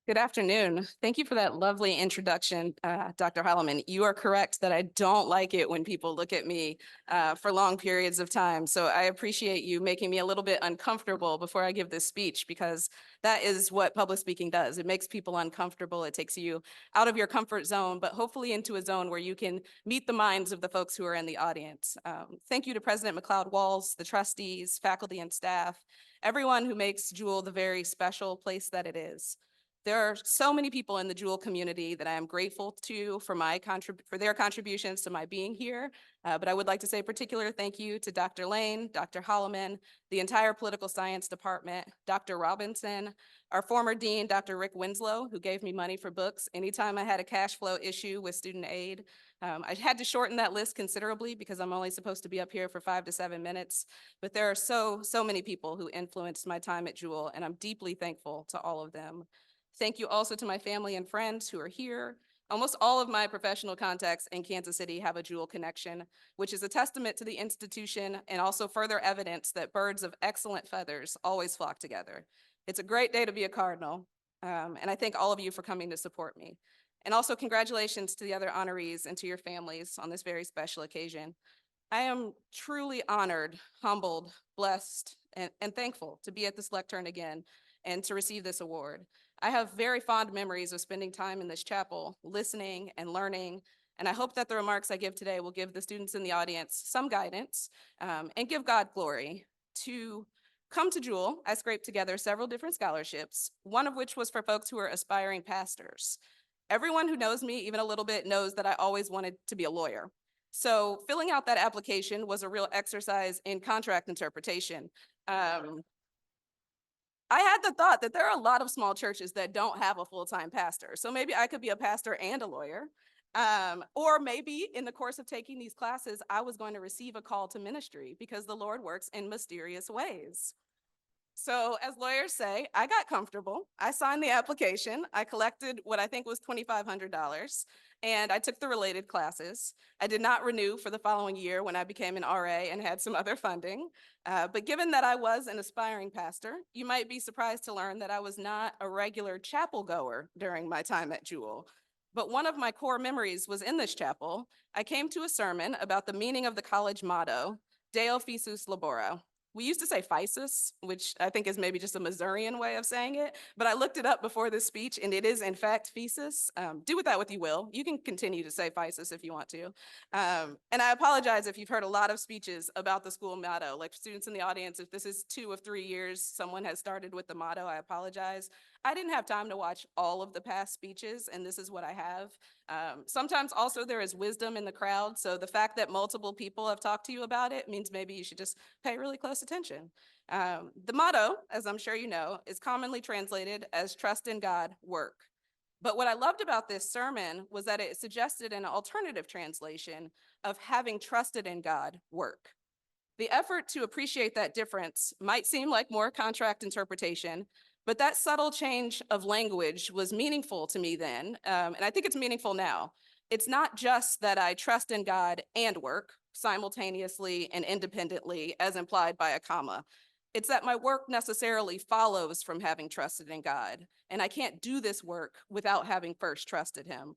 Good afternoon. Thank you for that lovely introduction, Dr. Holloman. You are correct that I don't like it when people look at me for long periods of time. So I appreciate you making me a little bit uncomfortable before I give this speech, because that is what public speaking does. It makes people uncomfortable. It takes you out of your comfort zone, but hopefully into a zone where you can meet the minds of the folks who are in the audience. Thank you to President McLeod-Walls, the trustees, faculty, and staff, everyone who makes Jewell the very special place that it is. There are so many people in the Jewell community that I am grateful to for their contributions to my being here. But I would like to say a particular thank you to Dr. Lane, Dr. Holloman, the entire political science department, Dr. Robinson, our former dean, Dr. Rick Winslow, who gave me money for books anytime I had a cash flow issue with student aid. I had to shorten that list considerably because I'm only supposed to be up here for 5 to 7 minutes. But there are so many people who influenced my time at Jewell, and I'm deeply thankful to all of them. Thank you also to my family and friends who are here. Almost all of my professional contacts in Kansas City have a Jewell connection, which is a testament to the institution and also further evidence that birds of excellent feathers always flock together. It's a great day to be a Cardinal, and I thank all of you for coming to support me. And also congratulations to the other honorees and to your families on this very special occasion. I am truly honored, humbled, blessed, and thankful to be at this lectern again and to receive this award. I have very fond memories of spending time in this chapel, listening and learning, and I hope that the remarks I give today will give the students in the audience some guidance and give God glory. To come to Jewell, I scraped together several different scholarships, one of which was for folks who are aspiring pastors. Everyone who knows me even a little bit knows that I always wanted to be a lawyer. So filling out that application was a real exercise in contract interpretation. I had the thought that there are a lot of small churches that don't have a full-time pastor. So maybe I could be a pastor and a lawyer. Or maybe in the course of taking these classes, I was going to receive a call to ministry because the Lord works in mysterious ways. So as lawyers say, I got comfortable. I signed the application. I collected what I think was $2,500, and I took the related classes. I did not renew for the following year when I became an RA and had some other funding. But given that I was an aspiring pastor, you might be surprised to learn that I was not a regular chapel goer during my time at Jewell. But one of my core memories was in this chapel. I came to a sermon about the meaning of the college motto, Deo Fisus Laboro. We used to say physis, which I think is maybe just a Missourian way of saying it, but I looked it up before this speech, and it is in fact physis. Do with that what you will. You can continue to say physis if you want to. And I apologize if you've heard a lot of speeches about the school motto. Like students in the audience, if this is 2 of 3 years someone has started with the motto, I apologize. I didn't have time to watch all of the past speeches, and this is what I have. Sometimes also there is wisdom in the crowd, so the fact that multiple people have talked to you about it means maybe you should just pay really close attention. The motto, as I'm sure you know, is commonly translated as trust in God, work. But what I loved about this sermon was that it suggested an alternative translation of having trusted in God, work. The effort to appreciate that difference might seem like more contract interpretation, but that subtle change of language was meaningful to me then, and I think it's meaningful now. It's not just that I trust in God and work simultaneously and independently as implied by a comma. It's that my work necessarily follows from having trusted in God, and I can't do this work without having first trusted him.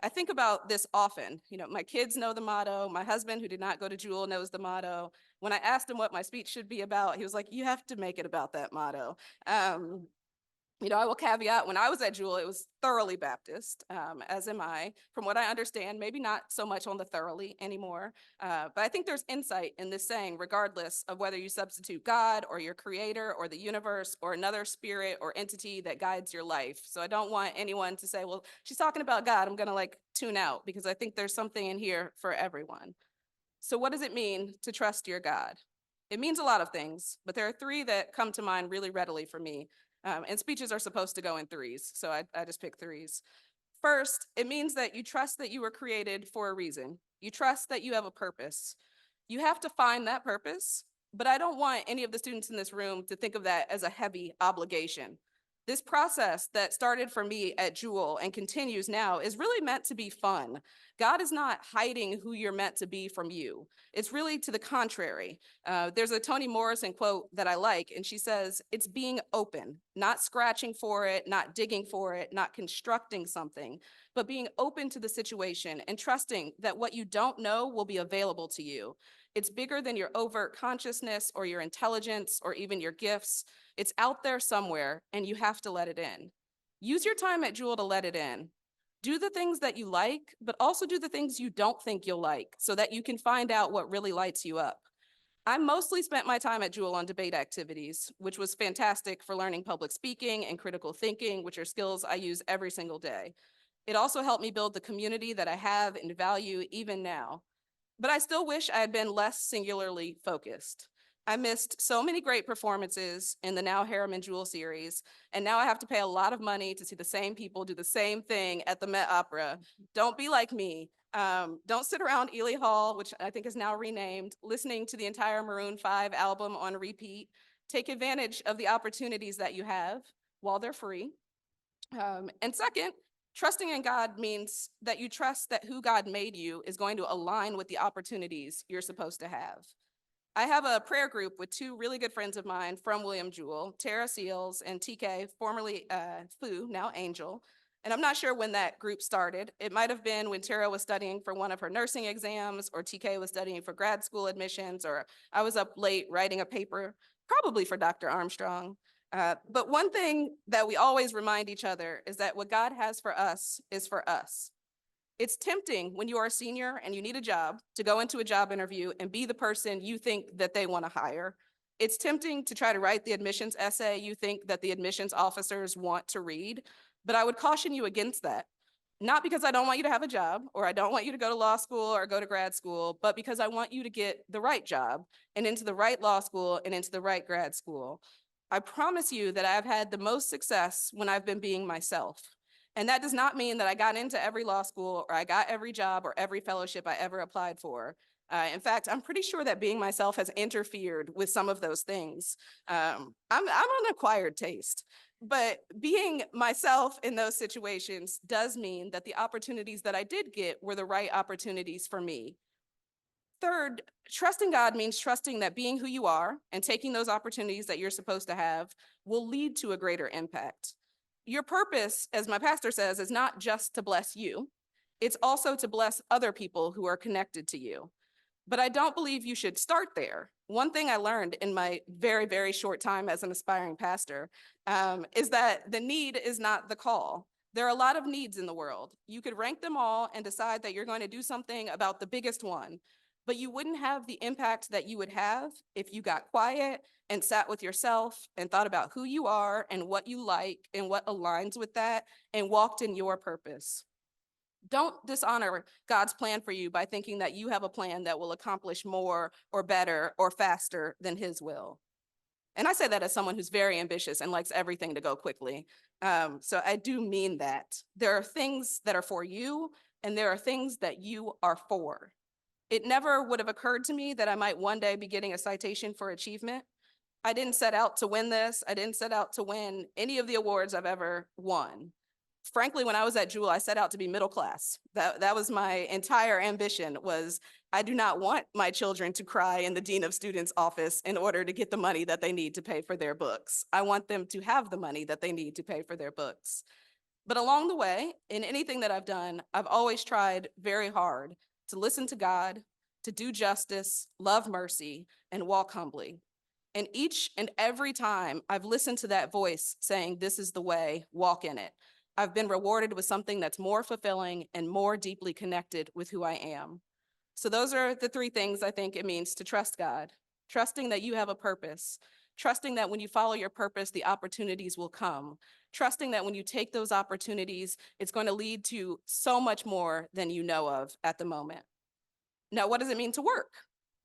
I think about this often. You know, my kids know the motto. My husband, who did not go to Jewell, knows the motto. When I asked him what my speech should be about, he was like, you have to make it about that motto. I will caveat, when I was at Jewell, it was thoroughly Baptist, as am I. From what I understand, maybe not so much on the thoroughly anymore, but I think there's insight in this saying, regardless of whether you substitute God or your creator or the universe or another spirit or entity that guides your life. So I don't want anyone to say, well, she's talking about God, I'm gonna tune out, because I think there's something in here for everyone. So what does it mean to trust your God? It means a lot of things, but there are 3 that come to mind really readily for me. And speeches are supposed to go in 3s, so I just picked 3s. First, it means that you trust that you were created for a reason. You trust that you have a purpose. You have to find that purpose, but I don't want any of the students in this room to think of that as a heavy obligation. This process that started for me at Jewell and continues now is really meant to be fun. God is not hiding who you're meant to be from you. It's really to the contrary. There's a Toni Morrison quote that I like, and she says, it's being open, not scratching for it, not digging for it, not constructing something, but being open to the situation and trusting that what you don't know will be available to you. It's bigger than your overt consciousness or your intelligence or even your gifts. It's out there somewhere, and you have to let it in. Use your time at Jewell to let it in. Do the things that you like, but also do the things you don't think you'll like so that you can find out what really lights you up. I mostly spent my time at Jewell on debate activities, which was fantastic for learning public speaking and critical thinking, which are skills I use every single day. It also helped me build the community that I have and value even now. But I still wish I had been less singularly focused. I missed so many great performances in the Now Harem and Jewell series, and now I have to pay a lot of money to see the same people do the same thing at the Met Opera. Don't be like me. Don't sit around Ely Hall, which I think is now renamed, listening to the entire Maroon 5 album on repeat. Take advantage of the opportunities that you have while they're free. And second, trusting in God means that you trust that who God made you is going to align with the opportunities you're supposed to have. I have a prayer group with two really good friends of mine from William Jewell, Tara Seals and TK, formerly Fu, now Angel. And I'm not sure when that group started. It might have been when Tara was studying for one of her nursing exams, or TK was studying for grad school admissions, or I was up late writing a paper, probably for Dr. Armstrong. But one thing that we always remind each other is that what God has for us is for us. It's tempting when you are a senior and you need a job to go into a job interview and be the person you think that they want to hire. It's tempting to try to write the admissions essay you think that the admissions officers want to read, but I would caution you against that. Not because I don't want you to have a job, or I don't want you to go to law school or go to grad school, but because I want you to get the right job and into the right law school and into the right grad school. I promise you that I've had the most success when I've been being myself. And that does not mean that I got into every law school or I got every job or every fellowship I ever applied for. In fact, I'm pretty sure that being myself has interfered with some of those things. I'm an acquired taste, but being myself in those situations does mean that the opportunities that I did get were the right opportunities for me. Third, trusting God means trusting that being who you are and taking those opportunities that you're supposed to have will lead to a greater impact. Your purpose, as my pastor says, is not just to bless you. It's also to bless other people who are connected to you. But I don't believe you should start there. One thing I learned in my very, very short time as an aspiring pastor is that the need is not the call. There are a lot of needs in the world. You could rank them all and decide that you're going to do something about the biggest one, but you wouldn't have the impact that you would have if you got quiet and sat with yourself and thought about who you are and what you like and what aligns with that and walked in your purpose. Don't dishonor God's plan for you by thinking that you have a plan that will accomplish more or better or faster than his will. And I say that as someone who's very ambitious and likes everything to go quickly. So I do mean that. There are things that are for you and there are things that you are for. It never would have occurred to me that I might one day be getting a citation for achievement. I didn't set out to win this. I didn't set out to win any of the awards I've ever won. Frankly, when I was at Jewell, I set out to be middle class. That was my entire ambition. Was I do not want my children to cry in the Dean of Students office in order to get the money that they need to pay for their books. I want them to have the money that they need to pay for their books. But along the way, in anything that I've done, I've always tried very hard to listen to God, to do justice, love mercy, and walk humbly. And each and every time I've listened to that voice saying, this is the way, walk in it, I've been rewarded with something that's more fulfilling and more deeply connected with who I am. So those are the three things I think it means to trust God. Trusting that you have a purpose. Trusting that when you follow your purpose, the opportunities will come. Trusting that when you take those opportunities, it's going to lead to so much more than you know of at the moment. Now, what does it mean to work?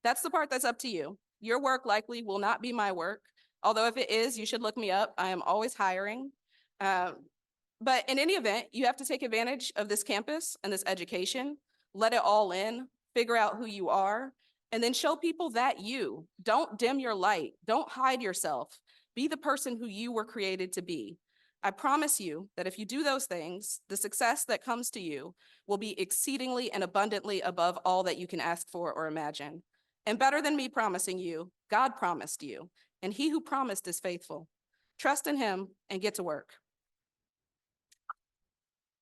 That's the part that's up to you. Your work likely will not be my work. Although if it is, you should look me up. I am always hiring. But in any event, you have to take advantage of this campus and this education, let it all in, figure out who you are, and then show people that you. Don't dim your light. Don't hide yourself. Be the person who you were created to be. I promise you that if you do those things, the success that comes to you will be exceedingly and abundantly above all that you can ask for or imagine. And better than me promising you, God promised you, and he who promised is faithful. Trust in him and get to work.